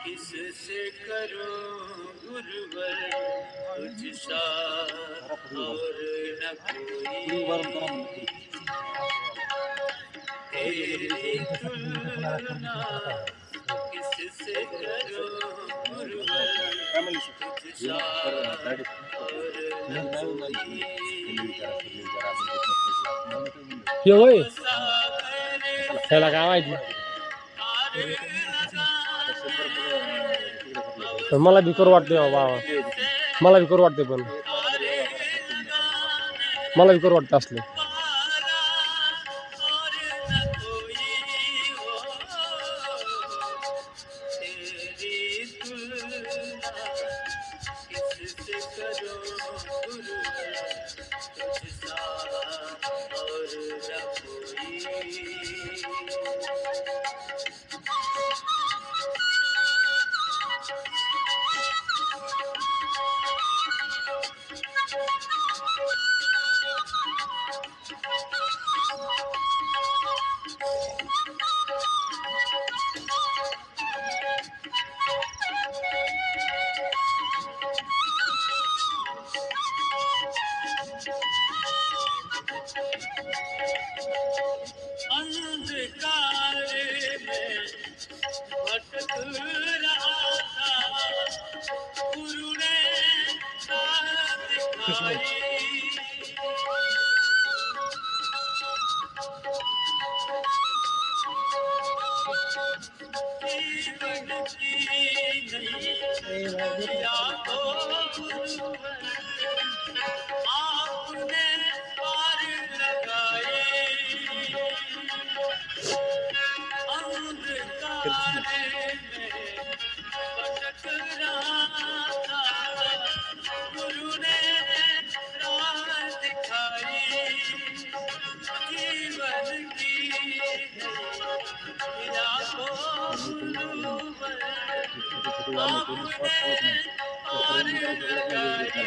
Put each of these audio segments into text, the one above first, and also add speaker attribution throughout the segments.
Speaker 1: किससे करूं गुरुवर तुझसा और न कोई तेरी तुलना किससे करूं गुरुवर तुझसा और न कोई
Speaker 2: हे होय त्याला काय माहिती मला भी करू वाटते बाबा मला भी करू वाटते पण मला भी करू वाटतं असलं
Speaker 1: किससे करो गुरुवर तुझसा और न कोई अंधकार में भटक रहा था गुरु ने राह दिखाई जीवन की नई यादों गुरुवर आपने पार लगाई अंधकार में भटक रहा था गुरु ने राह दिखाई जीवन की यादों गुरुवर आपने पार लगाई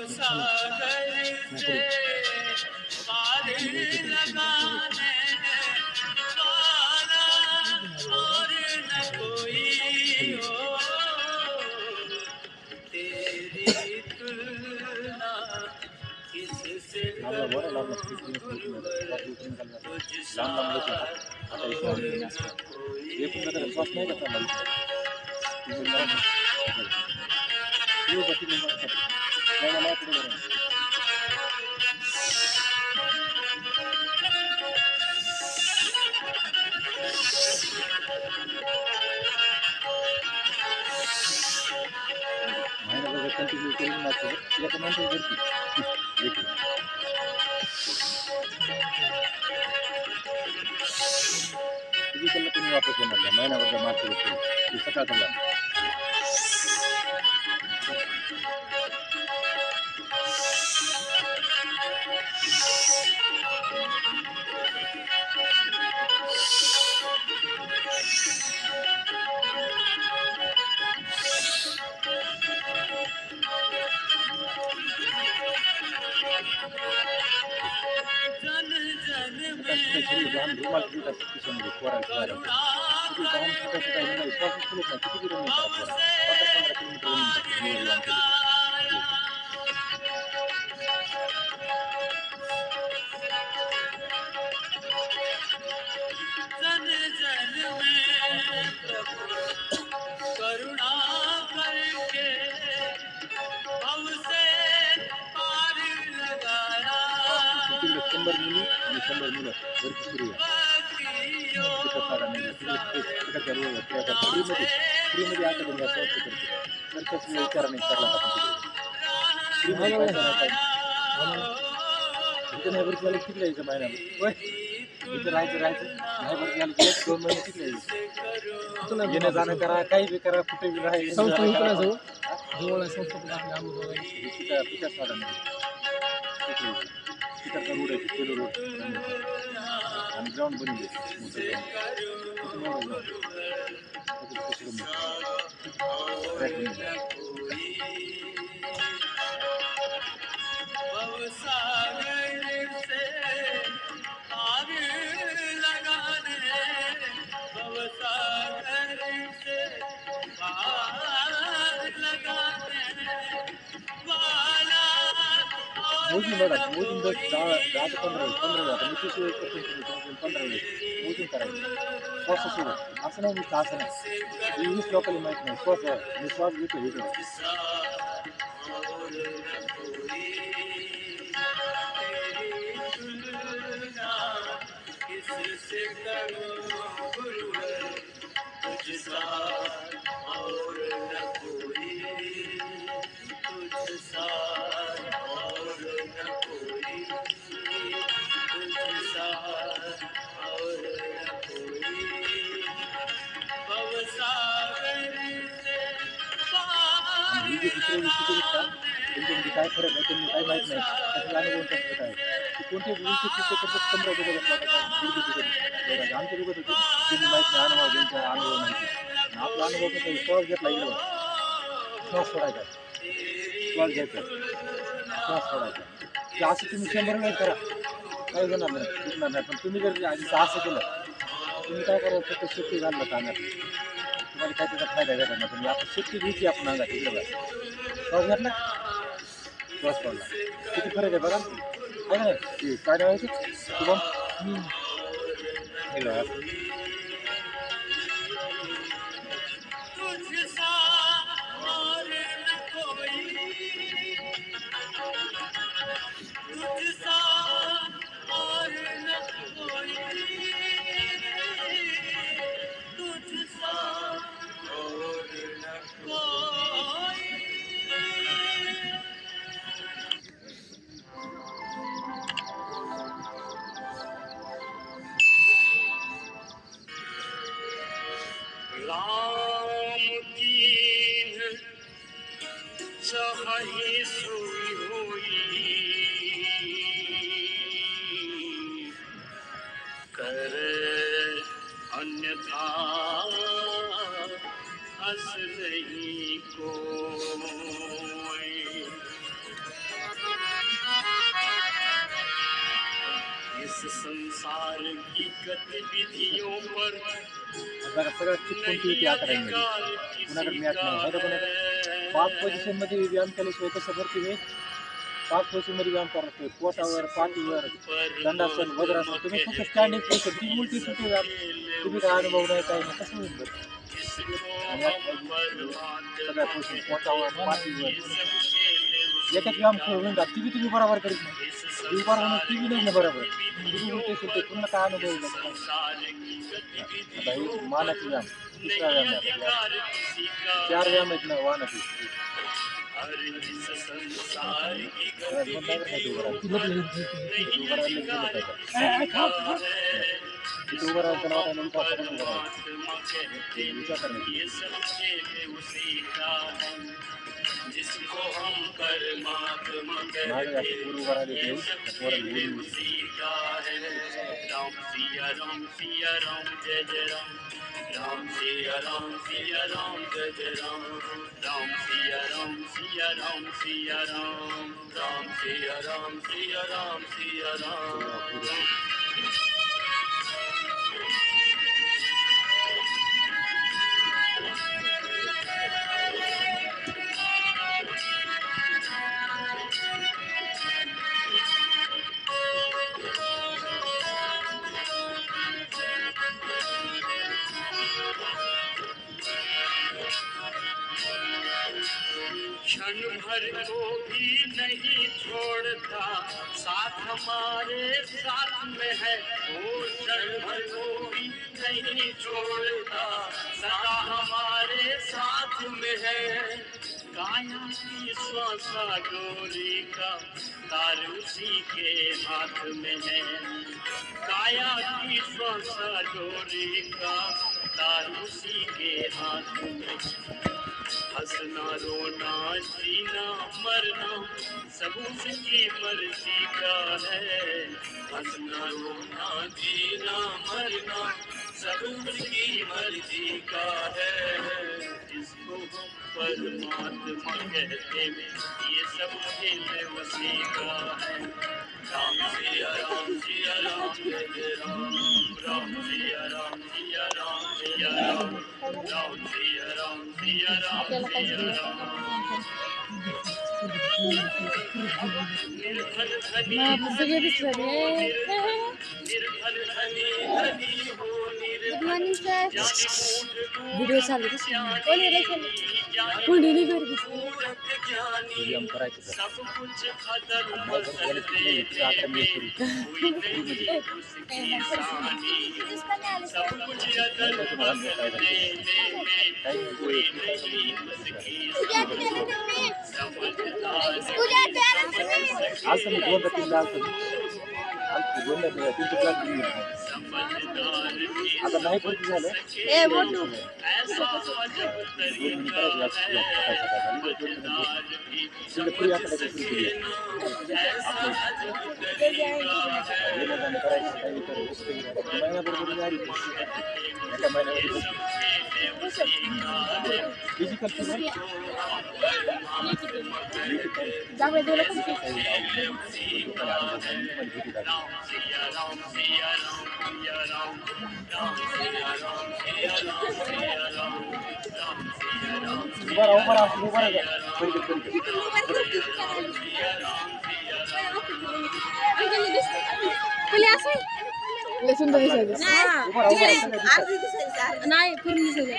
Speaker 1: सागर से पार लगाने वाला और न कोई हो तेरी तुलना किससे करूं गुरुवर तुझसा और न जन जन में करुणा हमसे पार लगाया जन जन में प्रभु करुणा करके हमसे पार लगाया
Speaker 3: इथं राहायचं नाही बरं झालं की 1-2 महिने तिकडे येणं जाणं करा, काही बी करा, कुठे बी राहायचं.
Speaker 2: संस्था इकडे आहे जवळ जवळ आहे संस्था पण आपल्या आंबेजोगाई.
Speaker 3: पिकाच तिकडे तिकडचा रोड आहे तिकडे रोड आणि ग्राउंड बनवले मोठं ground. तिकडे मोठं track बनवले.
Speaker 1: भवसागर से पार लगाने भवसागर से पार लगाने वाला
Speaker 3: मोजून बघा मोजून बघ 10 ते 15 आता मी 30 वेळेस करतो 15 वेळेस मोजून करायचं श्वासासोबत असं नाही नुसतं असं नाही 20 लोकांना माहीत नाही श्वास मी श्वास घेतो हे करतो.
Speaker 1: किससे करूं गुरुवर तुझसा और न कोई तुझसा और न कोई तुझसा और न कोई भवसागर से
Speaker 3: आणि ही जे दुसऱ्या व्यक्ती आहेत का त्यांच्यामध्ये काय फरक आहे त्यांनी काय माहीत नाही त्याचा अनुभव कसं काय की कोणते व्यक्ती तिथे करतात 15 रुपये आमच्या दुखत होते त्यांनी माहीत नाही अनुभव त्यांचा अनुभव माहिती आणि आपला अनुभव कसा श्वास घेतला इकडं श्वास सोडायचा श्वास घ्यायचा श्वास सोडायचा ते असं तुम्ही 100 वेळ करा काही जाणार नाही दुखणार नाही पण तुम्ही जर असं केलं तुम्ही काय करायचं फक्त शेती घाललं कांद्यात तुम्हाला काय त्याचा फायदा भेटणार नाही पण आपण शेती घ्यायची आपण अंगात इकडे श्वास घेतला श्वास सोडला किती फरक आहे बघा काय नाही काय नाव आहे शुभम हॅलो
Speaker 1: तुझसा और न कोई तुझसा और न कोई तुझसा और न कोई राम कीन चाहे सोई होई कर अन्यथा हंस नहीं कोई इस संसार की गतिविधियों पर
Speaker 3: बघा सगळ्यात चिकटून ती आकड्यांमध्ये कुणाकडे मॅच नाही बघा पण 5 पोझिशनमध्ये व्यायाम केल्याशिवाय कसं करते मी 5 पोझिशनमध्ये व्यायाम करत असतो पोटावर पाठीवर दंडासन वज्रासन तुम्ही फक्त स्टँडिंग पोझिशन ती उलटी सुटी व्यायाम तुम्ही काय अनुभव नाही काही नाही कसं होईल बरं सगळ्या पोझिशन पोटावर पाठीवर याच्यात व्यायाम होऊन जात ती बी तुम्ही बरोबर करीत नाही ती बरोबर होणं ती बी नाही ना बरोबर तुम्ही उलटे सुटे पुन्हा काय अनुभव येईल आता हे मानाचे व्यायाम तिसरा व्यायाम आहे आपला. 4 व्यायाम आहेत ना वाहनाचे उभं राहायचं नाव
Speaker 1: जिसको हम परमात्मा
Speaker 3: गुरु
Speaker 1: सीता है राम सिया राम जय जय राम राम सिया राम जय जय राम राम सिया राम सिया राम राम सिया राम क्षण भर को भी नहीं छोड़ता साथ हमारे साथ में है वो क्षण भर को भी नहीं छोड़ता सदा हमारे साथ में है काया की श्वासा डोरी का तार उसी के हाथ में है। काया की श्वासा डोरी का तार उसी के हाथ में। हंसना रोना जीना मरना सब उसकी मर्जी का है। हंसना रोना जीना मरना सब उसकी मर्जी का है। जिसको हम परमात्मा कहते हैं ये सब खेल उसी का है। राम सिया राम सिया राम जय जय राम। राम सिया राम सिया राम सिया राम। राम सिया राम सिया राम सिया राम। निर्धन धनी निर्धन धनी धनी हो निर्धन
Speaker 4: व्हिडिओ चालू कोणी नाही करत
Speaker 3: व्यायाम करायचं तर.
Speaker 1: सब कुछ अदल
Speaker 3: आम्हाला जर
Speaker 1: बदल
Speaker 3: बोलायचं नाही, तर
Speaker 1: देने
Speaker 3: आता मी
Speaker 1: में कोई नहीं उसकी सानी। सब कुछ अदल बदल देने में कोई नहीं उसकी सानी। समझदार
Speaker 3: असं मी दोनदा तीनदा आलतो दोनदा तीनशे क्लास
Speaker 1: समझदार
Speaker 3: आता नाही भरती झालं
Speaker 4: ए मोठू
Speaker 1: ऐसा अजब तरीका है।
Speaker 3: फ्री आता सुरू केली
Speaker 1: ऐसा अजब तरीका है।
Speaker 3: येणं करायचं काही करायचं महिन्याबरोबर मी आली एका महिन्यावर फिजिकल
Speaker 4: जावे दोन
Speaker 1: राम सिया राम सिया राम सिया राम। राम सिया राम सिया राम सिया राम। राम सिया राम
Speaker 3: उभा राहा
Speaker 4: लय सुंदर दिसायचं नाही पूर्ण दिसायली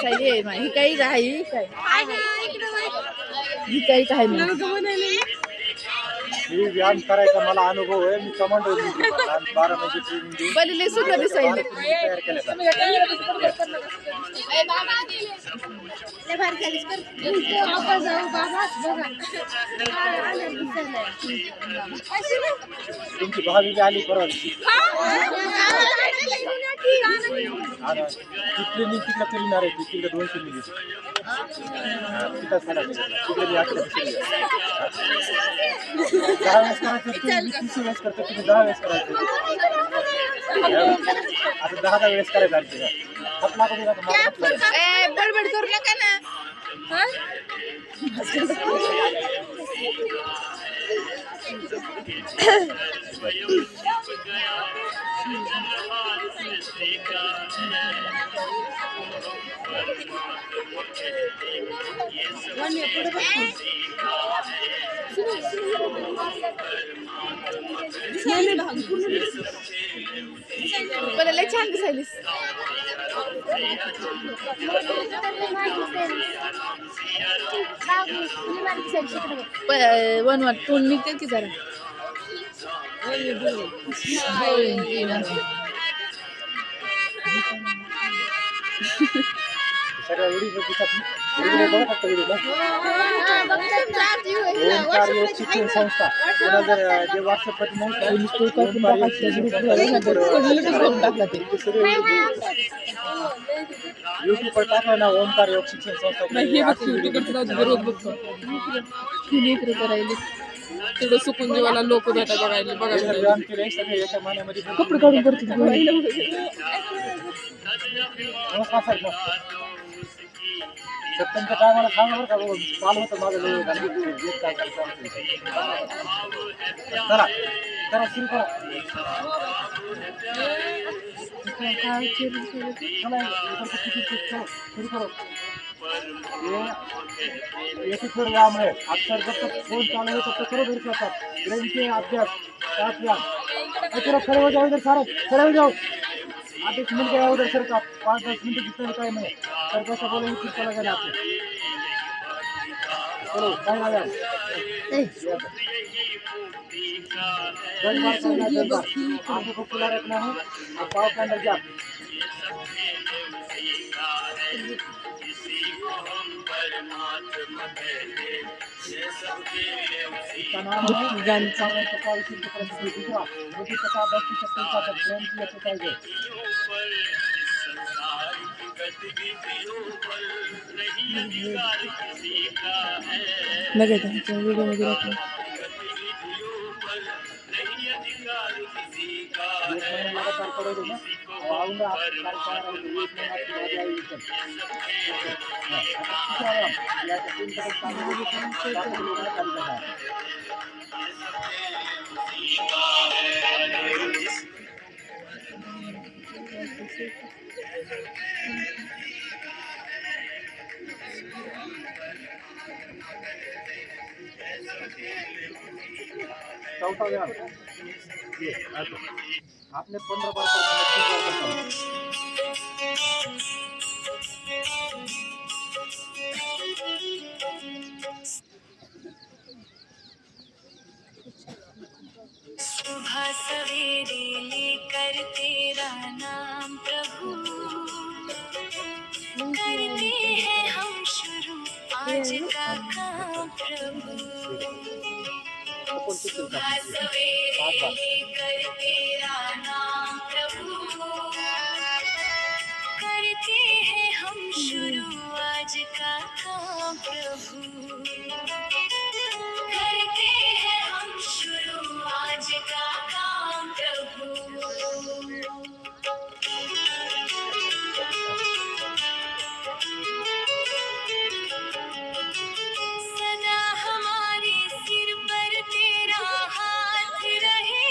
Speaker 4: काही काही काही
Speaker 3: व्यायाम करायचा मला अनुभव आहे. मी कमांडो 12 महिने ट्रेनिंग देऊन
Speaker 4: पहिले सुंदर दिसायली
Speaker 3: तयार केलं तुमची भावी बी आली परत ट्रेनिंग तिकडे करणार आहे. तिकडे 200 मिली तिथं झाला तिकडे मी 11 10 वेळेस करायचं 30 वेळेस करतो तुम्ही 10 वेळेस करायचं आता 10 वेळेस करायचं आणखी आपला कधी
Speaker 4: बडबड करू नका ना मला लय छान दिसायलीस वन वन तोंड निघते की जरा
Speaker 3: सगळ्या व्हिडिओ बघत असतो ओंकार योग शिक्षण संस्था पुन्हा जर जे व्हॉट्सअपवरती युट्यूबवर टाकलं ना ओंकार योग शिक्षण संस्था
Speaker 4: तिकडे सुकून जीवाला लोक भेटा बघायला
Speaker 3: व्यायाम केले सगळे एका महिन्यामध्ये
Speaker 4: कपडे काढून करते
Speaker 3: सप्टेंबरच्या टायमाला सांगा बरं का चालू होतं माझं काय चला करा सुरू करा सुरू करो एक व्यायाम है अक्सर जब तक फोन चालू हो तब तक करो घर के ब्रेन के अभ्यास साथ व्यायाम करो खड़े हो जाओ इधर सारे खड़े हो जाओ आदेश मिल गया उधर सर का 5-10 मिनट जितना टाइम है सर जैसा बोलेंगे फिर चला जाना आपको। चलो टाइम आ गया। 10 बार करना है, 10 बार आंखों को खुला रखना है और पाँव के अंदर जा। इसका नाम है कपाल सिर के तरफ से दूसरा मुझे 50-10 का प्रेम की एक्सरसाइज है।
Speaker 4: लगे थे वीडियो में गिरा
Speaker 3: लगातार करोगे ना और आऊँगा आप सारे 4 आएंगे 1 महीना आपकी बात आएगी सर। या तो 3 तरफ काम करोगे तो आपको लोगों ने काम करना है। चौथा व्यायाम ये आपने 15 बार करना है, 30 बार करना है।
Speaker 1: सुबह सवेरे लेकर तेरा नाम प्रभु करते हैं हम शुरू आज का काम प्रभु। सुबह सवेरे लेकर तेरा नाम प्रभु करते हैं हम शुरू आज का काम प्रभु। करते हैं हम शुरू आज का काम प्रभु। सदा हमारे सिर पर तेरा हाथ रहे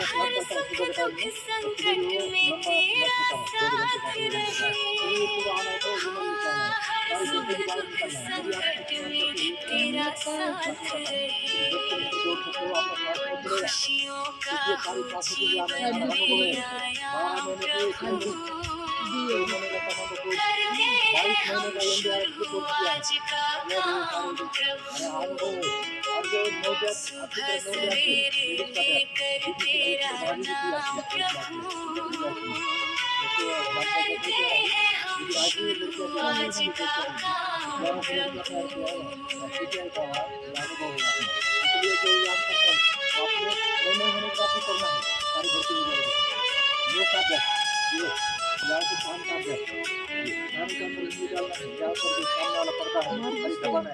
Speaker 1: हर सुख दुख संकट में तेरा साथ रहे हर सुख दुख संकट में तेरा साथ रहे खुशियों का जीवन में आया प्रभु करते हैं हम शुरू आज का काम प्रभु। सुबह सवेरे लेकर तेरा नाम प्रभु करते हैं हम शुरू आज का काम प्रभु।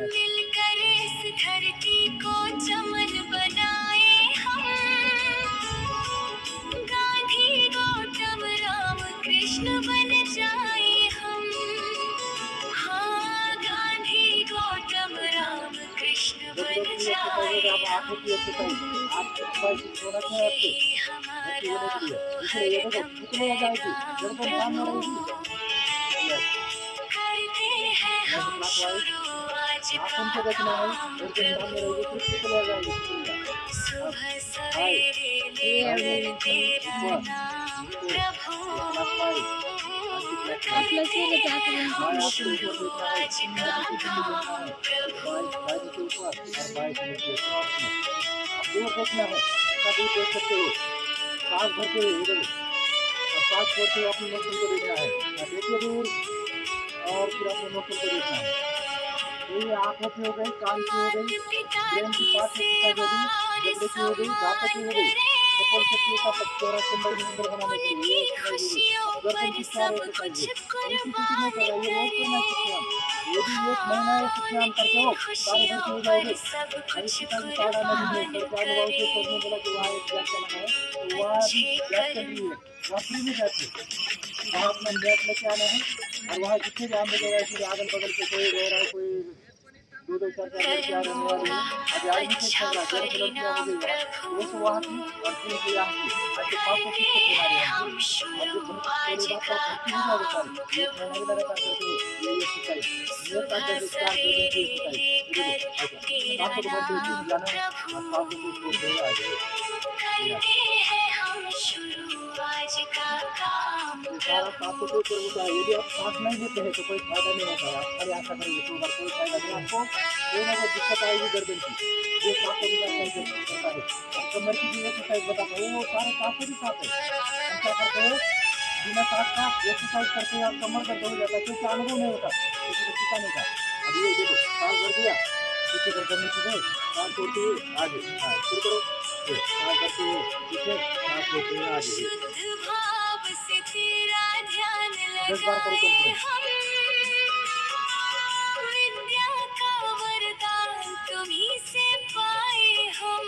Speaker 1: मिलकर इस धरती को चमन बनाए हम गांधी गौतम राम कृष्ण बन जाए हम। हाँ गांधी गौतम राम कृष्ण बन जाए हम। यही हमारा हरदम प्रभु करते हैं हम शुरू आज का काम प्रभु। सुबह सवेरे लेकर तेरा नाम प्रभु करते हैं हम शुरू आज का काम प्रभु।
Speaker 3: दूर देखना है, दूर देख सकते हो, सांस भरते हुए इधर और सांस छोड़ते हुए अपने नोटल को देखना है। देखिए दूर और फिर अपने नोटल को देखना है। ये आंखों की हो गई, कान की हो गई, ब्रेन की पार्ट की हो गई, जबड़े की हो गई, दांतों की हो गई। सफल शक्ति का चौरा सुंदर सुंदर बनाने के लिए गर्दन की चार ओर चाहिए। इसी में कराइए, रोज करना है सत्याम। यदि 1 महीना सत्याम करते हो सारे घर हो जाओगे। अभी पिता की ताड़ा नदी में सरकार अनुभव से सर ने बोला कि वहाँ एक गैस चलाना है, तो वहाँ भी गैस चल रही है, वहाँ फ्री में गैस है। वहाँ अपना गैस लेके आना है और वहाँ जितने भी आम जगह ऐसे अगल बगल के कोई रह रहा है, कोई 2-2-4 लड़के आ रहने वाले हैं, अभी एडमिशन चल रहा है, 11 लड़कियाँ हो गई वो तो वहाँ की और 3 को यहाँ की ऐसे 500 किस्त बना रहे हैं। अब जो थोड़ी बात आप भर्ती हो जाओगे सारे 1 महीना भी लगातार करते हो ये एक्सरसाइज ये का जैसे 4 दिन की एक्सरसाइज आपको तो बहुत बेसिक जाना और 500 को दे आ जाए।
Speaker 1: करते हैं हम शुरू आज
Speaker 3: आप सांस को तेज कर होता है, यदि आप सांस नहीं लेते हैं तो कोई फायदा नहीं होता है। आप खाली आशा करेंगे तो बार कोई फायदा नहीं, आपको कोई ना कोई दिक्कत आएगी गर्दन की, जो सांस को भी नहीं करता है। और कमर की भी एक्सरसाइज बताता हूँ, वो सारे सांस के भी साथ है। हम क्या करते हैं, बिना सांस का एक्सरसाइज करते हैं और कमर दर्द हो जाता है, क्योंकि अनुभव नहीं होता किसी को सिखाने का। अभी ये देखो सांस भर दिया, पीछे गर्दन नीचे गए, सांस छोड़ते हुए आगे, हाँ शुरू करो, सांस भरते हुए पीछे, सांस छोड़ते हुए आगे, 10 बार करो कम से कम।
Speaker 1: विद्या का वरदान तुम्हीं से पाए हम,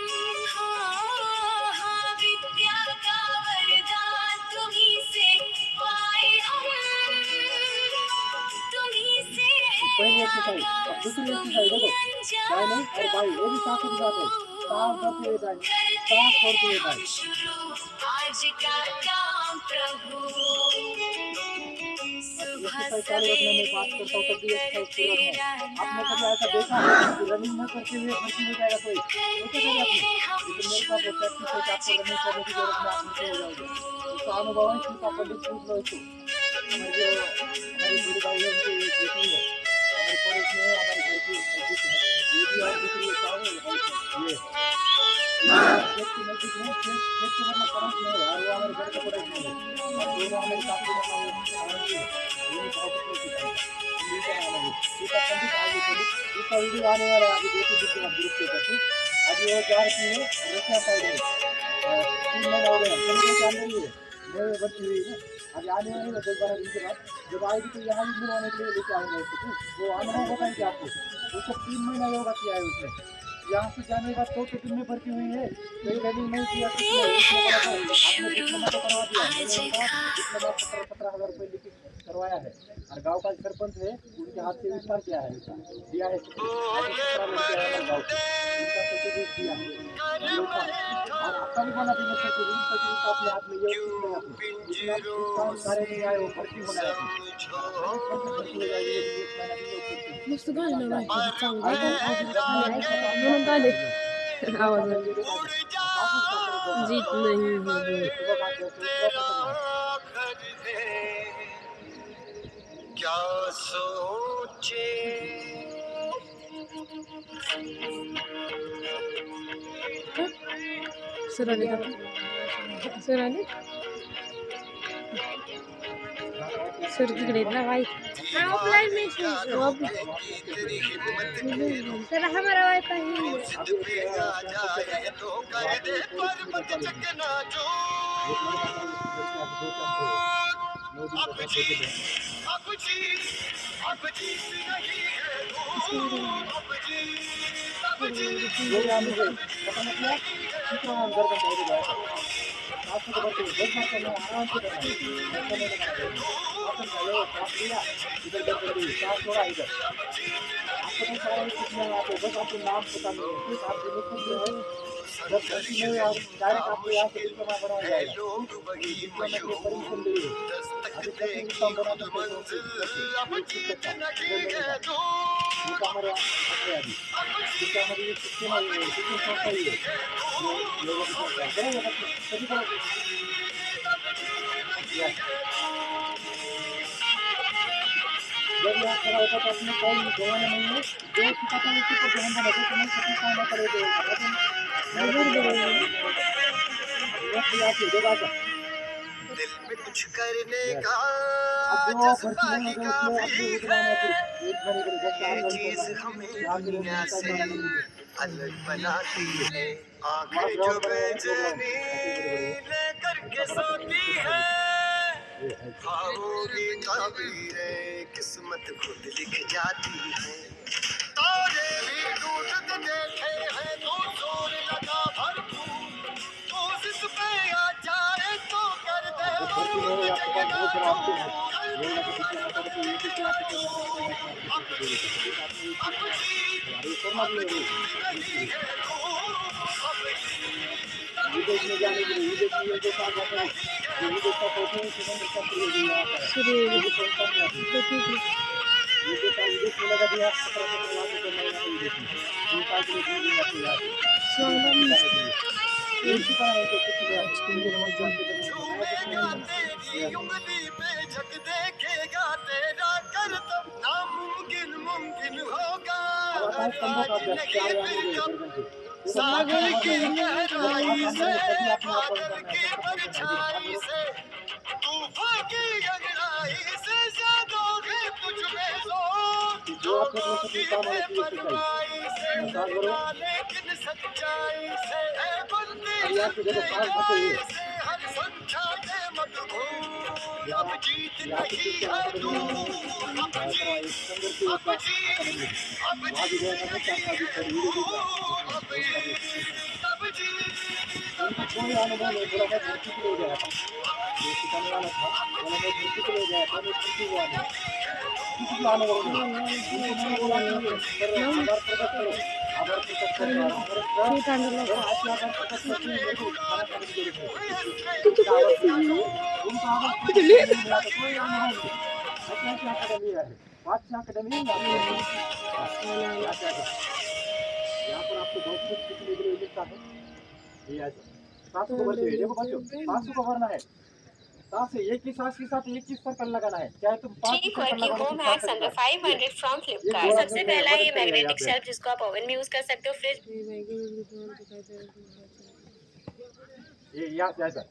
Speaker 1: हाँ, विद्या का वरदान तुम्हीं से पाए हम, तुम्हीं से
Speaker 3: पहली एक्सरसाइज, अब दूसरी एक्सरसाइज देखो, दाहिने और बाएं वो भी सांस के साथ है, सांस भरते हुए दाहिने, सांस छोड़ते हुए बाएं।
Speaker 1: आज का काम प्रभु
Speaker 3: एक्सरसाइज चालू रखने में बात करता हूँ, तब भी एक्सरसाइज पूरा रखना है। आपने कभी ऐसा देखा है कि रनिंग न करते हुए भर्ती हो जाएगा कोई, सोचा कभी आपने? लेकिन मेरे साथ एक प्रैक्टिस है कि आपको रनिंग करने की जरूरत नहीं, आप नीचे हो जाओगे। इसका अनुभव है, सिर्फ आप पंडित पूछ लो इसको। हमारी बड़ी भाई है, उनकी एक बेटी है, हमारे पड़ोस में है, हमारे घर की नजदीक है, ये भी और दूसरी एक और है, ये खेत के नजदीक है, खेत के मतलब पड़ोस में है, और वो हमारे घर के पड़ोस में है, और दोनों हमारे साथी इसका वीडियो आने वाला है, अभी देखो जिसके आप ग्रुप पे करते, अभी वो जा रही है रशिया साइड में, 3 महीना हो गया, समझ के अंदर ही है, नए बच्ची हुई है, अभी आने वाली है 10-12 दिन के बाद, जब आएगी तो यहाँ भी मिलवाने के लिए लेके आऊँगा उसको, वो अनुभव बताएंगे आपको। उसको 3 महीना योगा किया है उसने, यहाँ से जाने के बाद 4 दिन में भर्ती हुई है, कोई रनिंग नहीं किया, कुछ नहीं, उसने बोला था आपने डिप्लोमा तो करवा दिया, मैंने उनका डिप्लोमा 17,000 रुपये लिख करवाया है, और गांव का सरपंच है, उनके हाथ से विस्तार किया है, दिया है, 17 लड़के हैं हमारे गाँव के, उनका सर्टिफिकेट दिया है योग का, और आपका भी बना दीजिए सर्टिफिकेट अपने हाथ में, ये सीख लें आपने, जितना काम कार्य नहीं आए वो भर्ती होना है आपने, भर्ती हो जाएगी, यदि 1 महीना भी योग करते हैं।
Speaker 4: नुसतं घालणं बाकी चांगलं म्हणून आले आवाज जीत नहीं होगी
Speaker 1: क्या सोचे
Speaker 4: सुराने सुराने सर तिकडे ना भाई ऑफलाइन में सर हमारा वाईफाई
Speaker 3: आपको खबर चाहिए 10 बार करना आराम से करना है, ऐसा नहीं लगाना है। आप चलो सांस लिया, इधर दर्द कर दी, सांस छोड़ा इधर, आपको तो सारा कुछ नहीं आता, बस आपको नाम पता नहीं है, सिर्फ आप लिखते जो है जब भर्ती नहीं आप डायरेक्ट आपको यहाँ से डिप्लोमा बनाया जाएगा, डिप्लोमा के परमिशन दी है, अभी तक भी काम बना सकते हो, वो हमारे आते अभी, क्योंकि हमारी ये सिस्टम है, सिस्टम संस्था ही है, लोगों को करेंगे सभी तरह जब यहाँ खड़ा होता तो अपने टाइम गवाना नहीं है, जो सिखाता है उसी को ध्यान देना है, तुम्हें सभी काम ना करे
Speaker 1: दिल में कुछ करने का
Speaker 3: अब जो भर्ती नहीं होगा उसमें अपने उतराना फिर एक घड़ी
Speaker 1: ये चीज हमें दुनिया से अलग बनाती है, आंखें जो बेचैनी लेकर के सोती है, ख्वाबों की ताबीरें किस्मत खुद लिख जाती है, तारे भी टूटते देखे हैं तो जोर लगा भरपूर, तो जिस पे आ जाए तो कर दे मौत जगना
Speaker 3: विदेश में जाने के लिए विदेश में जो काम करते हैं जो विदेश का फोटो है सुरेंद्र का विदेश में लगा दिया 17 लाख रुपये महीना विदेश में 2 साल के लिए इसी तरह है तो कुछ कर तब नामुमकिन मुमकिन होगा। हर आज नहीं फिर कब सागर की गहराई से, बादल की परछाई से, तूफान की गहराई से ज्यादा है तुझ में जोर। लोगों की बेपरवाही से डरना लेकिन सच्चाई से है बनती सच्चाई से, हर संख्या में मत भूल। अब जीत नहीं है तू, अब जीत, अब जीत, अब जीत नहीं है तू, अब जीत, अब जीत, अब कोई अनुभव नहीं, बोला मैं धरती के लिए गया था, जो सिखाने वाला था बोला मैं धरती के लिए गया था, मैं धरती को आने किसी को अनुभव नहीं। उनको मैंने बोला कि सर आभार प्रकट करो, आभार प्रकट करो, और हमारे सर आपके आभार प्रकट करते हैं, मेरे को खाना खाने की जरूरत है, उनका आभार प्रकट करो, उनका आभार प्रकट करने नहीं मिला तो कोई अनुभव नहीं। अच्छा क्या अकेडमी है, बादशाह अकेडमी है यहाँ पर आपको बहुत कुछ सीखने के लिए मिलता है। ये ऐसा सांस को भरते हुए देखो बच्चों, सांस को भरना है, सांस एक ही सांस के साथ एक ही सर्कल लगाना है, चाहे तुम 5
Speaker 1: ठीक
Speaker 3: सर्कल
Speaker 1: वर्क
Speaker 3: लगाओ
Speaker 1: home hacks under 500 from Flipkart.
Speaker 3: गोरा
Speaker 1: सबसे
Speaker 3: जो है,
Speaker 1: पहला ये
Speaker 3: मदद करेगा
Speaker 1: मैग्नेटिक
Speaker 3: यहाँ पे।
Speaker 1: शेल्फ जिसको आप ओवन में यूज कर सकते हो, फ्रिज
Speaker 3: ये यहाँ से ऐसा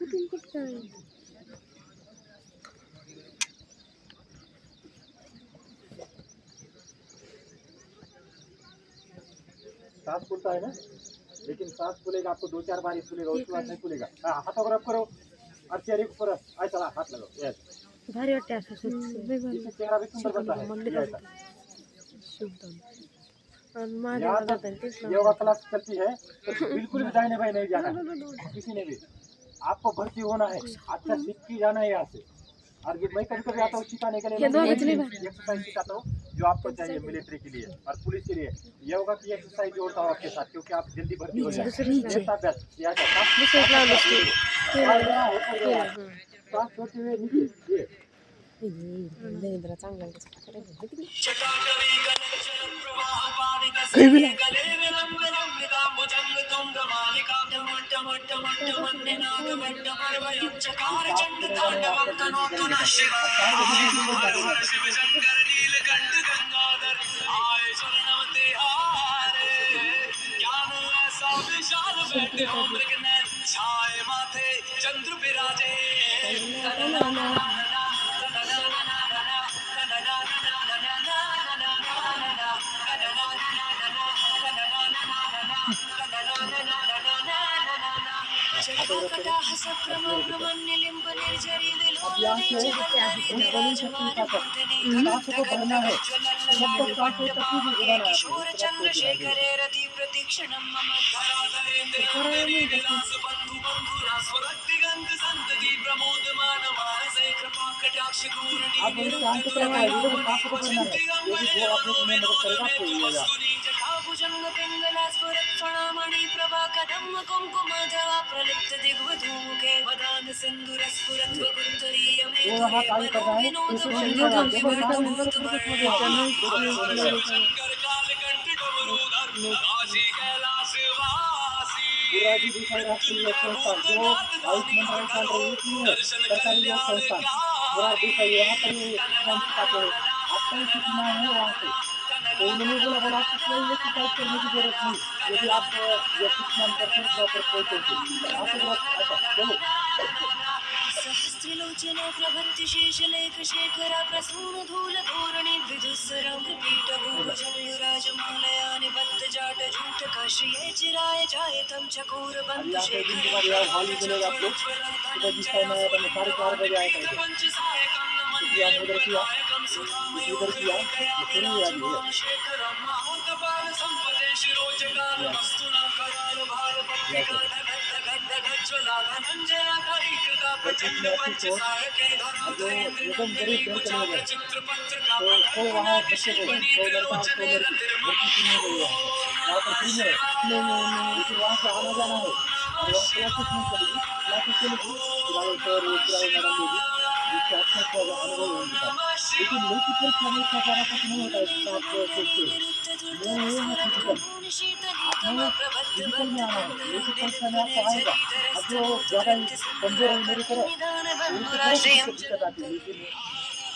Speaker 3: सांस फूलता है ना, लेकिन सांस फूलेगा आपको 2-4 बार ही फूलेगा, उसके बाद नहीं फूलेगा। हाँ हाथ वगैरह करो और चेहरे के ऊपर ऐसा हाथ लगाओ, ऐसा
Speaker 4: भारी वाटते असं
Speaker 3: इससे चेहरा भी सुंदर बनता है। ये ऐसा यहाँ तक योगा क्लास चलती है तो बिल्कुल भी दाहिने बाएं नहीं जाना है किसी ने भी, आपको भर्ती होना है, अच्छा सीख के जाना है यहाँ से। और ये मैं कभी कभी आता हूँ सिखाने के लिए, एक्सरसाइज सिखाता हूँ जो आपको चाहिए मिलिट्री के लिए और पुलिस के लिए। योगा की एक्सरसाइज जोड़ता हूँ आपके साथ, क्योंकि आप जल्दी भर्ती हो जाए। सांस छोड़ते हुए नीचे, ये
Speaker 4: देवेंद्र चांगला
Speaker 1: छाए माथे चंद्र विराजे।
Speaker 3: अब यहाँ से ऊपर शक्ति का सांस को भरना है, जब तक सांस हो तक ही उड़ाना है, उसके बाद कोई
Speaker 1: चंद्रशेखर रति प्रतीक्षणम मम
Speaker 3: आप बोले शांत करना है, ये भी सांस को भरना है, ये भी जो आपने तुम्हें मदद करेगा आपको मिलेगा।
Speaker 1: भुजंग पिंगला स्फुरत्फणामणि प्रभा कदम कुंकुम जवा प्रलिप्त दिग्वधूमुखे वदान सिंदूर स्फुरत् वकुन्तरीयमे
Speaker 3: वो हाथ आगे करना है,
Speaker 1: शंकर कालकंठ डमरूधर काशी कैलाश वासी
Speaker 3: गुरुजी दिखाई राष्ट्रीय संस्था जो आयुष मंत्रालय चल रही है, सरकारी योग संस्था गुरुजी दिखाई यहाँ पर ये एक्सरसाइज सिखाते हैं, आपको ही सीखना है वहाँ से। तो उन्होंने बोला आपको कोई एक्सरसाइज करने की जरूरत नहीं, यदि आप ये एक्सरसाइज करते हैं प्रॉपर कोई आपको अच्छा चलो।
Speaker 1: सहस्त्रलोचन प्रभृति शेषलेख शेखर प्रसून धूल धोरणी विदुस्सरं पीठभूभुजंगराजमालया निबद्ध जाट जूट काश्रिये चिराय जायतं चकोर बंद शेखर
Speaker 3: हॉल में मिलेगा आप लोग, सुबह जिस टाइम आया था 4:30 बजे आया था, क्योंकि आप उधर किया एकदम गरीब बैंक चले गए तो वहाँ बच्चे को तो लड़का तो लड़की नहीं गई है वहाँ पर फ्री में, लेकिन वहाँ से आना जाना है और वहाँ क्लासेस नहीं चलेगी किराए सर वो किराए मैडम देगी, जिससे अच्छा अनुभव होगा। लेकिन लड़की परीक्षा में इतना ज़्यादा कुछ नहीं होता है जितना आप सोचते हो। मेन ये है फिजिकल, आपने फिजिकल में आना है, लड़की परीक्षा में आपको आएगा। अब जो ज़्यादा कमजोर है मेरी तरह उनकी तरह दिक्कत आती है, लेकिन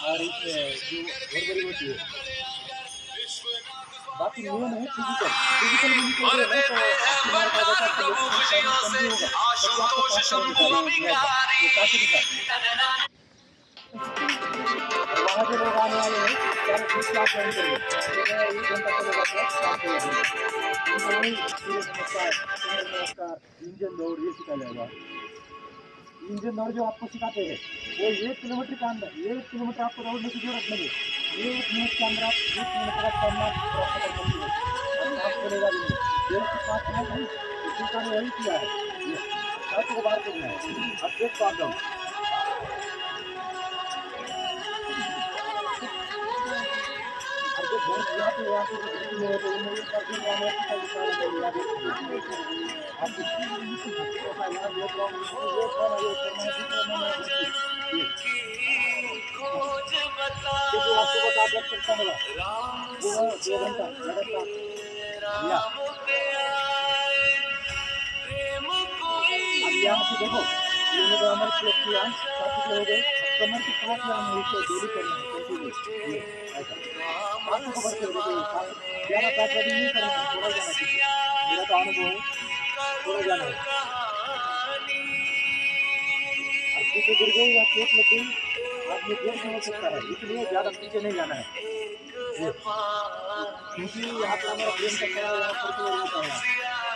Speaker 3: और इसमें जो घरभरी होती है। बाकी मेन है फिजिकल, फिजिकल भी निकल गए ना तो आपकी मार का बचा तो लेकिन कम भी होगा, तभी आपको पास करेंगे गाड़ी ये काफी दिखा। और वहाँ जो लोग आने वाले हैं सारे 20 लाख ज्वाइन करेंगे, तो मैं 1 घंटा चलेगा तो काम करेगा। सूर्य नमस्कार, चंद्र नमस्कार, इंजन दौड़ ये सिखा जाएगा। इंजन दौड़ जो आपको सिखाते हैं वो 1 किलोमीटर के अंदर 1 किलोमीटर आपको दौड़ने की जरूरत नहीं है। 1 मिनट के अंदर आप 1 किलोमीटर का करना क्रॉस कर सकते हो। आप चलेगा भी नहीं, 1.5 मिनट नहीं, इसी का वही किया है। ये आपको बाहर करना है, अब देख पा रहा हूँ। अब जो घर यहाँ पे जो बिल्डिंग है तो उनमें एक बार फिर वहाँ का विचार है याद रखिए। आप यहाँ देख रहा हूँ ये करना ये करना है दूसरा मैंने जो आपको बता दे सकता होगा वो 2 घंटा लगातार या अब यहाँ से देखो ये लोग हमारे प्लेट की आम काफी हो गए कमर की पास में हम इसको डेली करना है कंटिन्यू ये ऐसा आपको खबर चल गई ज़्यादा पैसा भी नहीं करना है थोड़ा जाना चाहिए मेरा तो अनुभव है थोड़ा जाना है अब पीछे गिर गई या चोट लग गई आदमी देर से हो सकता है इसलिए ज़्यादा पीछे नहीं जाना है ये क्योंकि यहाँ पे हमारा प्रेम करता है यहाँ पर तो होता है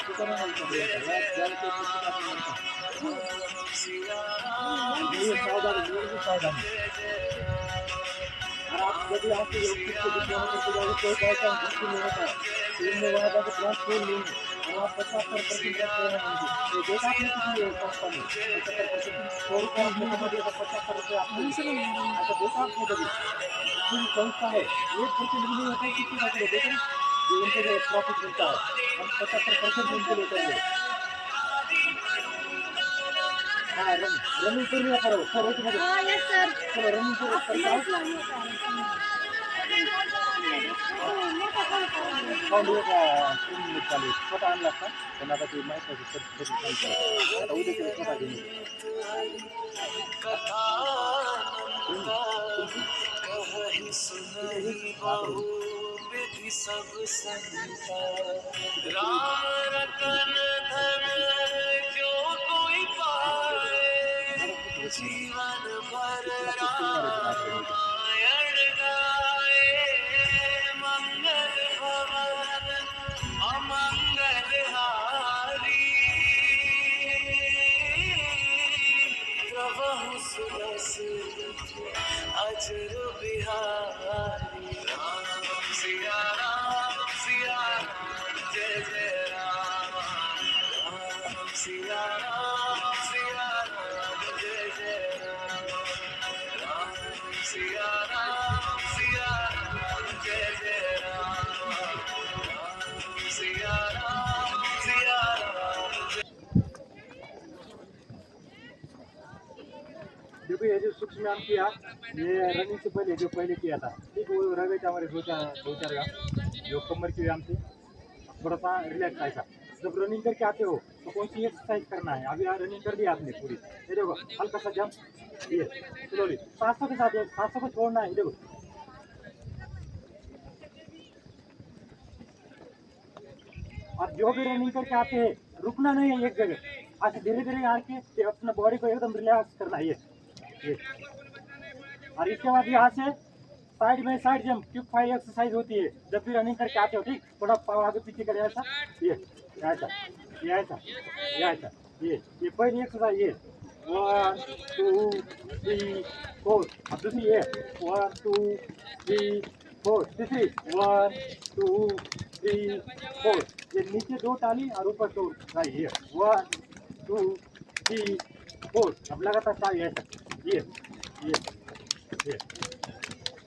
Speaker 3: कितना नहीं प्रेम करता है ज़्यादा तो ये सावधानी ये भी सावधानी और आप जब यहाँ से योग के विद्यालय करके जाओगे कोई पैसा मुश्किल नहीं होता है इनमें वहाँ जाकर ट्रांसफर नहीं है और आप 75% रखते हैं तो देखा आपने किसी संस्था में 75% 100 रुपये आपने कमा दिया तो 75 रुपये आपको ऐसा देखा आपने कभी कोई संस्था है 1% भी नहीं होता है किसी का देखो जो उनको जो प्रॉफिट मिलता है हम 75% उनको लेते हैं हाँ रनिंग करनी है करो सर एक मिनट चलो रनिंग करो Kalau dia ini kali kota anak kan, kenapa tu mai tu seperti itu? Tahu dia kota ini.
Speaker 1: Ram Ratan Dhan जो कोई पाए जीवन भर रामायण गाए मंगल भवन अमंगल हारी प्रभु सुरस अजर बिहारी राम सिया राम जय जय राम राम सिया राम जय जय राम राम सिया राम जय जय राम राम सिया राम
Speaker 3: देखो ये जो सूक्ष्म व्यायाम किया ये रनिंग से पहले जो पहले किया था ठीक वो रह गए थे हमारे दो चार गाँव जो कमर की व्यायाम थी थोड़ा सा रिलैक्स ऐसा जब रनिंग करके आते हो तो कौन सी एक्सरसाइज करना है अभी यहाँ रनिंग कर दिया आपने पूरी ये देखो हल्का सा जंप ये स्लोली 700 के साथ 700 को छोड़ना है देखो और जो भी रनिंग करके आते हैं रुकना नहीं है एक जगह आज धीरे धीरे आके अपना बॉडी को एकदम रिलैक्स करना है ये और इसके बाद यहाँ से साइड में side jump quick fire exercise होती है जब भी रनिंग करके आते हो ठीक थोड़ा पाव आगे पीछे करे ऐसा ये ऐसा ये ऐसा ये ऐसा ये पहली एक्सरसाइज ये 1 2 3 4 अब दूसरी ये 1 2 3 4 तीसरी 1 2 3 4 ये नीचे 2 टाली और ऊपर 2 टाली ये 1 2 3 4 अब लगातार टाली ऐसा ये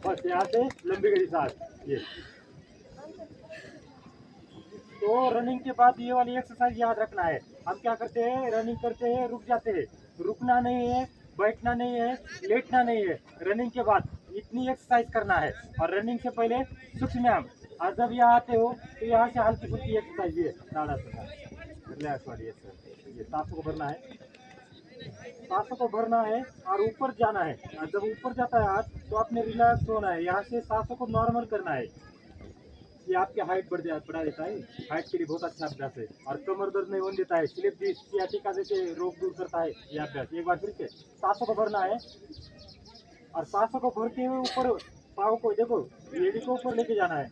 Speaker 3: बस यहाँ से लंबी गई सांस ये तो रनिंग के बाद ये वाली एक्सरसाइज याद रखना है हम क्या करते हैं रनिंग करते हैं रुक जाते हैं रुकना नहीं है बैठना नहीं है लेटना नहीं है रनिंग के बाद इतनी एक्सरसाइज करना है और रनिंग से पहले सूक्ष्म व्यायाम और जब यहाँ आते हो तो यहाँ से हल्की फुल्की एक्सरसाइज ये दाढ़ा रिलैक्स वाली एक्सरसाइज ये 700 को भरना है सांसों को भरना है और ऊपर जाना है। और जब ऊपर जाता है हाथ तो आपने रिलैक्स होना है, यहाँ से सांसों को नॉर्मल करना है। ये आपकी हाइट बढ़ा देता है, हाइट के लिए बहुत अच्छा अभ्यास है। और कमर दर्द नहीं होने देता है, स्लिप डिस्क सियाटिका जैसे रोग दूर करता है ये अभ्यास। एक बार फिर से सांसों को भरना है और सांसों को भरते हुए ऊपर पाँव को देखो, एड़ी को ऊपर लेके जाना है,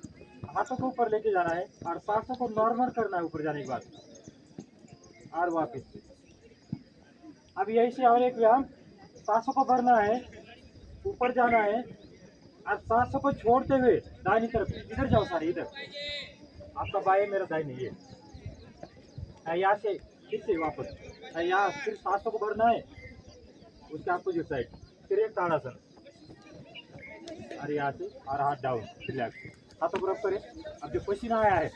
Speaker 3: हाथों को ऊपर लेके जाना है और सांसों को नॉर्मल करना है ऊपर जाने के बाद। और वापिस अब यही से और एक व्यायाम, सांसों को भरना है, ऊपर जाना है और सांसों को छोड़ते हुए दाहिनी तरफ, इधर जाओ सारे इधर, आपका बाएं मेरा दाहिने, ये यहाँ से फिर से वापस यहाँ, फिर सांसों को भरना है उसके अपोजिट साइड, फिर एक ताड़ासन और यहाँ से और हाथ डाउन रिलैक्स, हाथों को रब करें। अब जो पसीना आया है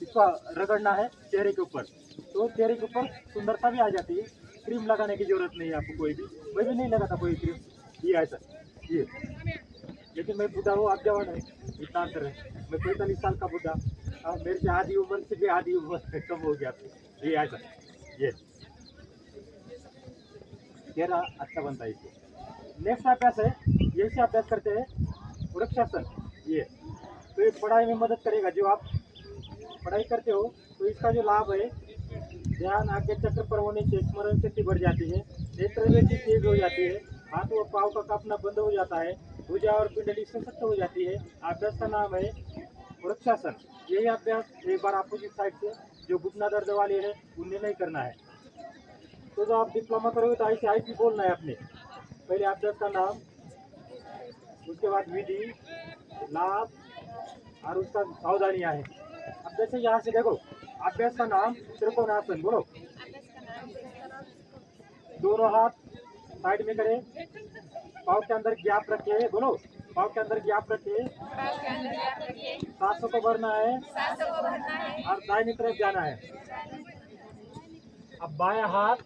Speaker 3: इसको रगड़ना है चेहरे के ऊपर, तो चेहरे के ऊपर सुंदरता भी आ जाती है। क्रीम लगाने की जरूरत नहीं है आपको कोई भी, मैं भी नहीं लगाता कोई क्रीम, ये ऐसा ये। लेकिन मैं बुढ़ा हूँ, आप जवान है, इतना अंतर है। मैं 45 साल का बुढ़ा, मेरे से आधी उम्र से भी आधी उम्र कम हो गया। ये ऐसा ये चेहरा अच्छा बनता है इससे। नेक्स्ट अभ्यास है, ये से अभ्यास करते हैं वृक्षासन। ये तो ये पढ़ाई में मदद करेगा। जो आप पढ़ाई करते हो तो इसका जो लाभ है, ध्यान आगे चक्र पर होने से स्मरण शक्ति बढ़ जाती है, नेत्रदृष्टि तेज हो जाती है, हाथ और पाँव का कांपना बंद हो जाता है, भुजा और पिंडली सशक्त हो जाती है। अभ्यास का नाम है वृक्षासन। यही अभ्यास एक बार अपोजिट साइड से जो घुटना दर्द वाले हैं उन्हें नहीं करना है। तो जो आप डिप्लोमा करोगे तो ऐसे आई बोलना है अपने, पहले अभ्यास का नाम, उसके बाद विधि, लाभ और उसका सावधानियां है। अब जैसे यहाँ से देखो, अभ्यास का नाम त्रिकोणासन, बोलो दोनों हाथ साइड में करें, पाँव के अंदर गैप रखे, बोलो पाँव के अंदर गैप रखे, सांसों को भरना है और दाहिनी तरफ जाना है। अब बायां हाथ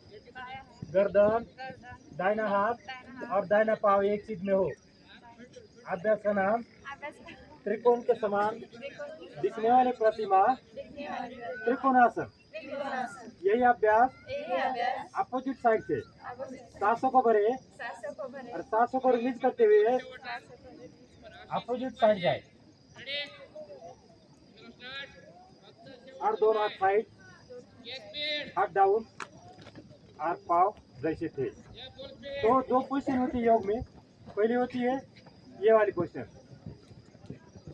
Speaker 3: गर्दन, दाहिना हाथ और दाहिना पाँव एक चीज में हो। अभ्यास का नाम त्रिकोण के समान दिखने वाली प्रतिमा त्रिकोणासन। यही अभ्यास अपोजिट साइड से सांसों को भरे और सांसों को रिलीज करते हुए अपोजिट साइड जाए और दोनों हाथ साइड, हाथ डाउन और पाँव जैसे थे। तो दो पोजीशन होती है योग में, पहली होती है ये वाली पोजीशन,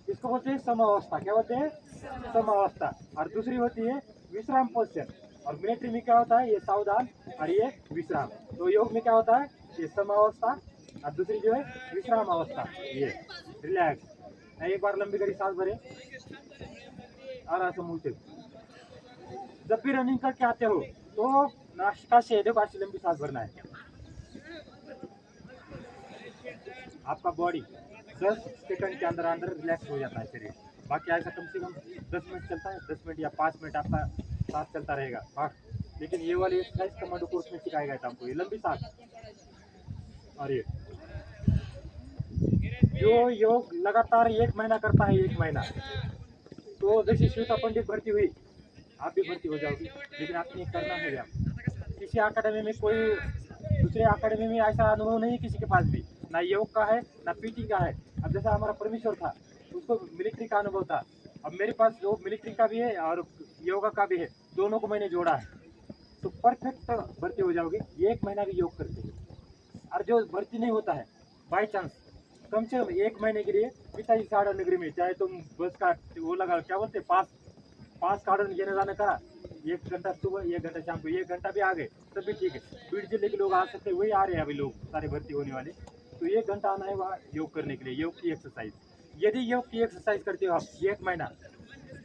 Speaker 3: इसको बोलते हैं समावस्था। क्या बोलते हैं? समावस्था। और दूसरी होती है विश्राम पोजीशन। और मिलिट्री में क्या होता है? ये सावधान और ये विश्राम। तो योग में क्या होता है? ये समावस्था और दूसरी जो है विश्राम अवस्था, ये रिलैक्स। एक बार लंबी गहरी सांस भरे और ऐसे मुंह से। जब भी रनिंग करके आते हो तो नासिका से देखो ऐसी लंबी सांस भरना है। आपका बॉडी 10 सेकंड के अंदर अंदर रिलैक्स हो जाता है शरीर। बाकी ऐसा कम से कम 10 मिनट चलता है, 10 मिनट या 5 मिनट आपका सांस चलता रहेगा हाँ। लेकिन ये वाली एक्सरसाइज कमांडो कोर्स में सिखाया गया था हमको, ये लंबी सांस। और ये जो योग लगातार 1 महीना करता है, 1 महीना, तो जैसे श्वेता पंडित भर्ती हुई आप भी भर्ती हो जाओगी। लेकिन आपने करना है व्यायाम। किसी अकेडमी में, कोई दूसरे अकेडमी में ऐसा अनुभव नहीं है किसी के पास भी, ना योग का है ना पीटी का है। अब जैसा हमारा परमेश्वर था, उसको मिलिट्री का अनुभव था। अब मेरे पास जो मिलिट्री का भी है और योगा का भी है, दोनों को मैंने जोड़ा है, तो परफेक्ट भर्ती हो जाओगे 1 महीना भी योग करते हैं। और जो भर्ती नहीं होता है बाई चांस, कम से कम 1 महीने के लिए पिताजी साड़ा नगरी में, चाहे तुम बस का वो लगा, क्या बोलते पास कार्डन लेने जाने का, 1 घंटा सुबह 1 घंटा शाम को, 1 घंटा भी आ गए तब भी ठीक है। बीड़ जिले के लोग आ सकते हैं, वही आ रहे हैं अभी लोग सारे भर्ती होने वाले। तो 1 घंटा आना है वहाँ योग करने के लिए, योग की एक्सरसाइज। यदि योग की एक्सरसाइज करते हो आप 1 महीना,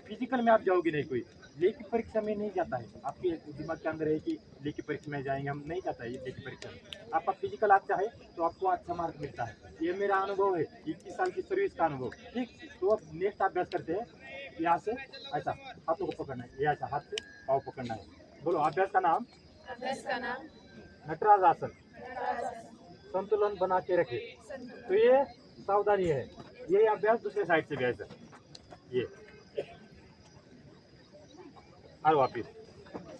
Speaker 3: फिजिकल में आप जाओगे नहीं, कोई लेखी परीक्षा में नहीं जाता है। आपके दिमाग के अंदर है कि लेखी परीक्षा में जाएंगे हम, नहीं जाता है ये लेखी परीक्षा में। आपका फिजिकल अच्छा है तो आपको अच्छा मार्क मिलता है। ये मेरा अनुभव है, 21 साल की सर्विस का अनुभव। ठीक, तो अब नेक्स्ट अभ्यास करते हैं। यहाँ से ऐसा हाथों को पकड़ना है, ये ऐसा हाथ से पाँव पकड़ना है। बोलो अभ्यास का नाम नटराज आसन। संतुलन बना के रखे, तो ये सावधानी है। ये अभ्यास दूसरे साइड से भी ऐसा, ये और वापिस।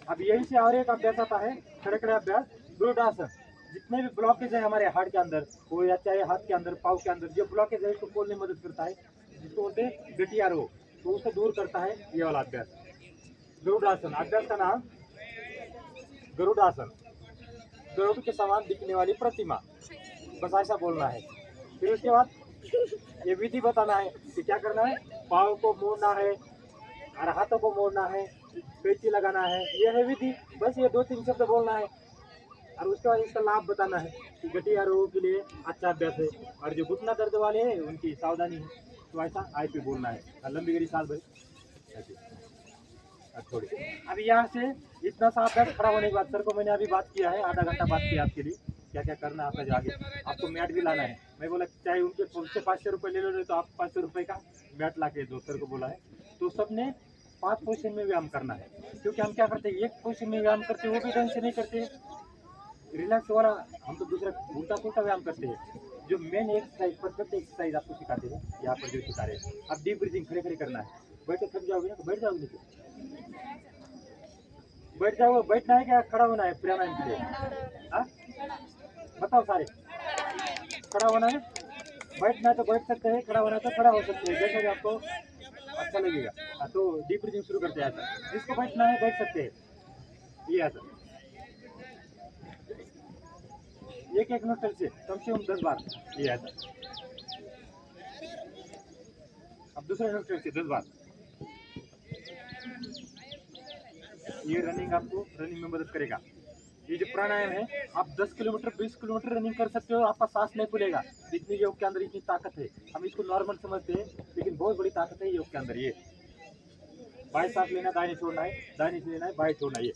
Speaker 3: अब यही से और एक अभ्यास आता है खड़े खड़े अभ्यास। ब्रूडासन, जितने भी ब्लॉकेज है हमारे हार्ट के अंदर, वो या चाहे हाथ के अंदर, पाँव के अंदर जो ब्लॉकेज है उसको खोलने में मदद करता है, जिसको बोलते हैं गठिया रोग, तो उसे दूर करता है ये वाला अभ्यास। गरुडासन, अभ्यास का नाम गरुडासन, गरुड़ के समान दिखने वाली प्रतिमा, बस ऐसा बोलना है। फिर उसके बाद ये विधि बताना है कि क्या करना है, पाँव को मोड़ना है और हाथों को मोड़ना है, कैंची लगाना है, ये है विधि। बस ये 2-3 शब्द बोलना है और उसके बाद इसका लाभ बताना है कि गठिया रोग के लिए अच्छा अभ्यास है, और जो घुटना दर्द वाले हैं उनकी सावधानी है, तो ऐसा आई पे बोलना है। लंबी गरी साल भर ऐसे। थोड़ी अभी यहाँ से इतना सा अभ्यास खड़ा होने के बाद सर को मैंने अभी बात किया है, आधा घंटा बात किया आपके लिए, क्या क्या करना है आपका जो आगे आपको मैट भी लाना है। मैं बोला चाहे उनके से 500 रुपये ले लो, तो आप 500 रुपये का मैट ला के दो, सर को बोला है। तो सबने 5 पोजिशन में व्यायाम करना है, क्योंकि हम क्या करते हैं, एक पोजिशन में व्यायाम करते हैं वो भी ढंग से नहीं करते, रिलैक्स वाला हम तो दूसरा उल्टा पुल्टा व्यायाम करते हैं। जो मेन एक्सरसाइज, परफेक्ट एक्सरसाइज आपको सिखाते हैं यहाँ पर जो सिखा रहे हैं। अब डीप ब्रीथिंग खड़े खड़े करना है, बैठे थक जाओगे ना तो बैठ जाओगे, बैठ जाओ, बैठना है क्या खड़ा होना है प्राणायाम के लिए? हाँ बताओ सारे, खड़ा होना है, बैठना है तो बैठ सकते हैं, खड़ा होना है तो खड़ा हो सकते हैं, जैसा भी आपको अच्छा लगेगा। तो डीप ब्रीथिंग शुरू करते हैं ऐसा, जिसको बैठना है बैठ सकते हैं, ये ऐसा एक नोस्टल से कम 10 बार, ये ऐसा। अब दूसरे नोस्टल से 10 बार। ये रनिंग आपको रनिंग में मदद करेगा। ये जो प्राणायाम है, आप 10 किलोमीटर 20 किलोमीटर रनिंग कर सकते हो, आपका सांस नहीं फूलेगा। इतनी योग के अंदर इतनी ताकत है, हम इसको नॉर्मल समझते हैं लेकिन बहुत बड़ी ताकत है योग के अंदर। ये बाएं सांस लेना, दाहिने छोड़ना है, दाहिने से लेना है, बाएं छोड़ना है।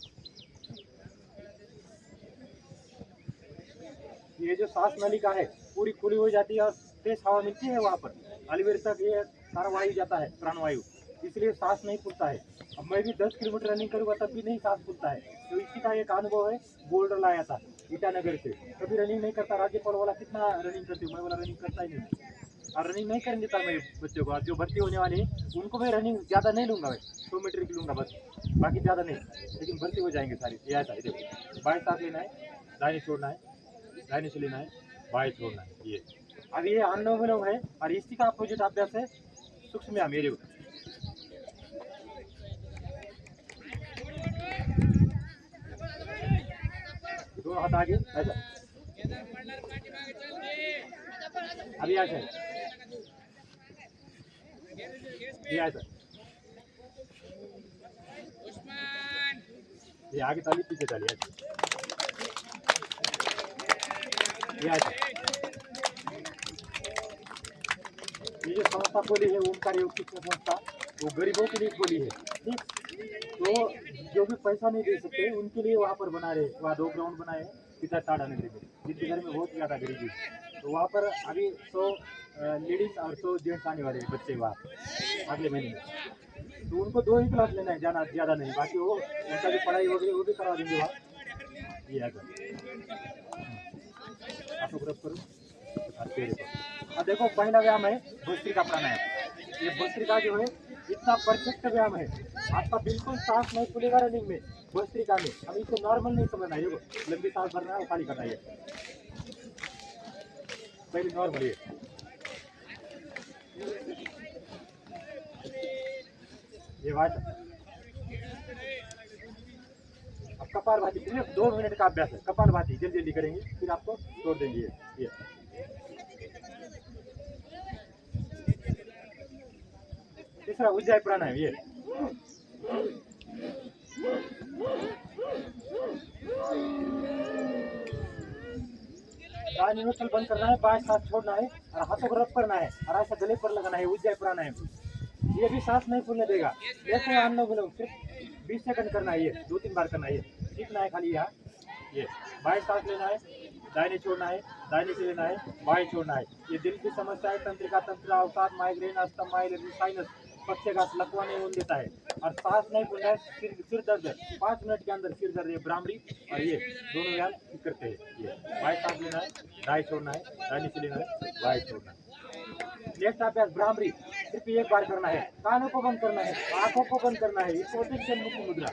Speaker 3: ये जो सांस नलिका है पूरी खुली हो जाती है और तेज हवा मिलती है वहाँ पर, अलीवेर तक ये सारा वायु जाता है, प्राणवायु, इसलिए सांस नहीं फूलता है। अब मैं भी 10 किलोमीटर रनिंग करूँगा तब भी नहीं सांस फूलता है। तो इसी का एक अनुभव है, बोल्डर लाया था ईटानगर से, कभी रनिंग नहीं करता। राज्यपाल वाला कितना रनिंग करते हो, मैं बोला रनिंग करता ही नहीं, और रनिंग नहीं करने देता मेरे बच्चों को। जो भर्ती होने वाले हैं उनको मैं रनिंग ज़्यादा नहीं लूँगा, मैं 100 मीटर की लूँगा बस, बाकी ज़्यादा नहीं, लेकिन भर्ती हो जाएंगे सारी। ये ऐसा है, देखो बाएं सांस लेना है, दाहिने छोड़ना है, दाहिने से लेना है, बाएं छोड़ना है। ये अब ये अनुलोम विलोम है, और इसी का अपोजिट अभ्यास है सूक्ष्म व्यायाम। ये देखो दोनों हाथ आगे ऐसा, अभी ऐसा, ये ऐसा, ये आगे ताली पीछे ताली ऐसे, ये ऐसा। ये जो संस्था खोली है ओमकार योग शिक्षण संस्था, वो गरीबों के लिए खोली है, ठीक। तो जो भी पैसा नहीं दे सकते उनके लिए वहाँ पर बना रहे, वहाँ 2 ग्राउंड बनाए हैं पिता टाड़ा नगरी में, जिनके घर में बहुत ज़्यादा गरीबी है। तो वहाँ पर अभी 100 लेडीज और 100 जेंट्स आने वाले हैं बच्चे वहाँ अगले महीने में। तो उनको 2 ही क्लास लेना है, जाना ज़्यादा नहीं, बाकी वो उनका जो पढ़ाई हो गई वो भी करवा देंगे वहाँ। ये अगर आप लोग करो और देखो, पहला व्यायाम है भस्त्रिका प्राणायाम। ये भस्त्रिका जो है इतना परफेक्ट व्यायाम है, आपका बिल्कुल सांस नहीं खुलेगा रनिंग में भस्त्रिका में। हम इसको नॉर्मल नहीं समझना है, देखो लंबी सांस भरना है, खाली करना है, पहले नॉर्मल। ये बात अब कपालभाति, सिर्फ 2 मिनट का अभ्यास है, कपालभाति जल्दी जल्दी करेंगे, फिर आपको छोड़ देंगे। ये तीसरा उज्जाई प्राणायाम। ये दाहिने नोस्ट्रल बंद करना है, बाएं सांस छोड़ना है और हाथों को रब करना है और ऐसा गले पर लगाना है, उज्जाई प्राणायाम। ये भी सांस नहीं फूलने देगा। जैसे अनुलोम विलोम सिर्फ 20 सेकंड करना है, ये 2-3 बार करना है, सीखना है खाली। यहाँ ये बाएं सांस लेना है, दाहिने छोड़ना है, दाहिने से लेना है, बाएं छोड़ना है। ये दिल की समस्या है, तंत्रिका, तंत्र, अवसाद, माइग्रेन, अस्थमा, माइग्रेन, साइनस, पक्षाघात, लकवा नहीं होने देता है। और सांस नहीं फूलना है, सिर दर्द है, 5 मिनट के अंदर सिर दर्द है, ब्राह्मणी और ये दोनों व्यायाम ठीक करते हैं। ये बाएं सांस लेना है, दाएं छोड़ना है, दाहिने से लेना है, बाएं छोड़ना है। नेक्स्ट अभ्यास ब्राह्मणी, सिर्फ 1 बार करना है, कानों को बंद करना है, आंखों को बंद करना है, इसको मुक्ति मुद्रा।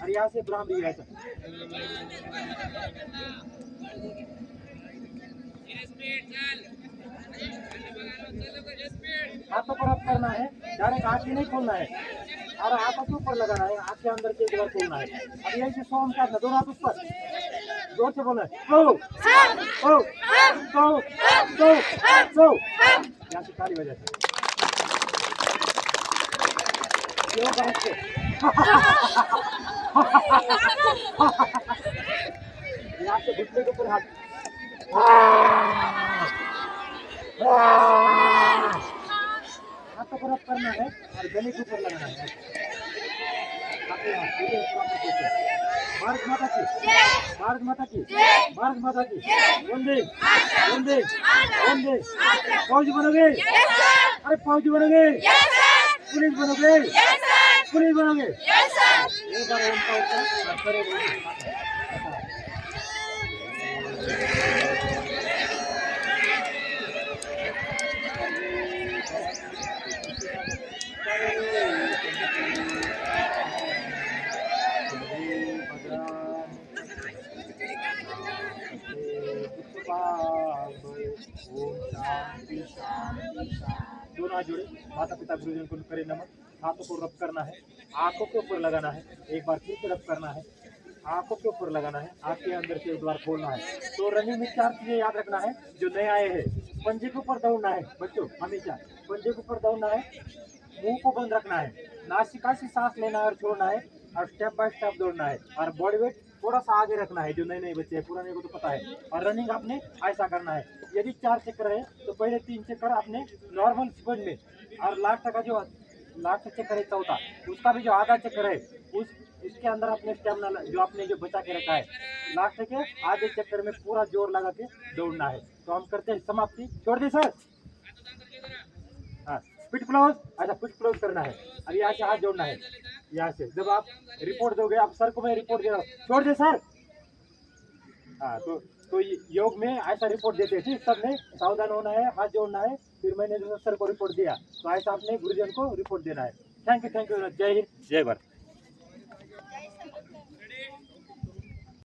Speaker 3: और यहाँ से ब्राह्मणी ऐसा करना है, डायरेक्ट आँख ही नहीं खोलना है और आंखों के ऊपर लगाना है, आँख के अंदर के एक बार खोलना है। अब यही से सो हम करना, दोनों हाथ ऊपर जोर से बोलना है, सो सो सो सो सो। यहाँ से ताली बजा क्यों बात से यहाँ से घुटने के ऊपर हाथ हाथों पर करना है और गले के ऊपर लगाना है। भारत माता की, भारत माता की, भारत माता की, वंदे वंदे वंदे। फौजी बनोगे? अरे फौजी बनोगे? पुलिस बनोगे? पुलिस बनोगे? एक बार उनका उत्तर करेंगे। दोनों हाथ जोड़े, माता पिता गुरुजन को करे नमन। हाथों को रब करना है, आंखों के ऊपर लगाना है, एक बार फिर से रब करना है, आंखों के ऊपर लगाना है, आंख के अंदर से एक बार खोलना है। तो रनिंग में 4 चीजें याद रखना है जो नए आए हैं। पंजे के ऊपर दौड़ना है बच्चों, हमेशा पंजे के ऊपर दौड़ना है, मुंह को बंद रखना है, नासिका से सांस लेना है और छोड़ना है और स्टेप बाय स्टेप दौड़ना है और बॉडी वेट थोड़ा सा आगे रखना है। जो नए नए बच्चे हैं, पुराने को तो पता है। और रनिंग आपने ऐसा करना है, यदि 4 चक्कर है तो पहले 3 चक्कर आपने नॉर्मल स्पीड में और लास्ट का जो लास्ट चक्कर है चौथा, उसका भी जो आधा चक्कर है उस इसके अंदर अपने स्टेमिना जो आपने जो बचा के रखा है लास्ट के आधे चक्कर में पूरा जोर लगा के दौड़ना है। तो हम करते हैं समाप्ति, छोड़ दे सर। हाँ, फिट क्लोज। अच्छा, फिट क्लोज करना है। अब यहाँ से हाथ जोड़ना है, यहाँ से जब आप रिपोर्ट दोगे, आप सर को मैं रिपोर्ट दे रहा हूँ, छोड़ दे सर। हाँ, तो योग में ऐसा रिपोर्ट देते हैं, ठीक, सबने सावधान होना है, हाथ जोड़ना है। फिर मैंने जो सर को रिपोर्ट दिया तो ऐसा आपने गुरुजन को रिपोर्ट देना है। थैंक यू, जय हिंद, जय भारत।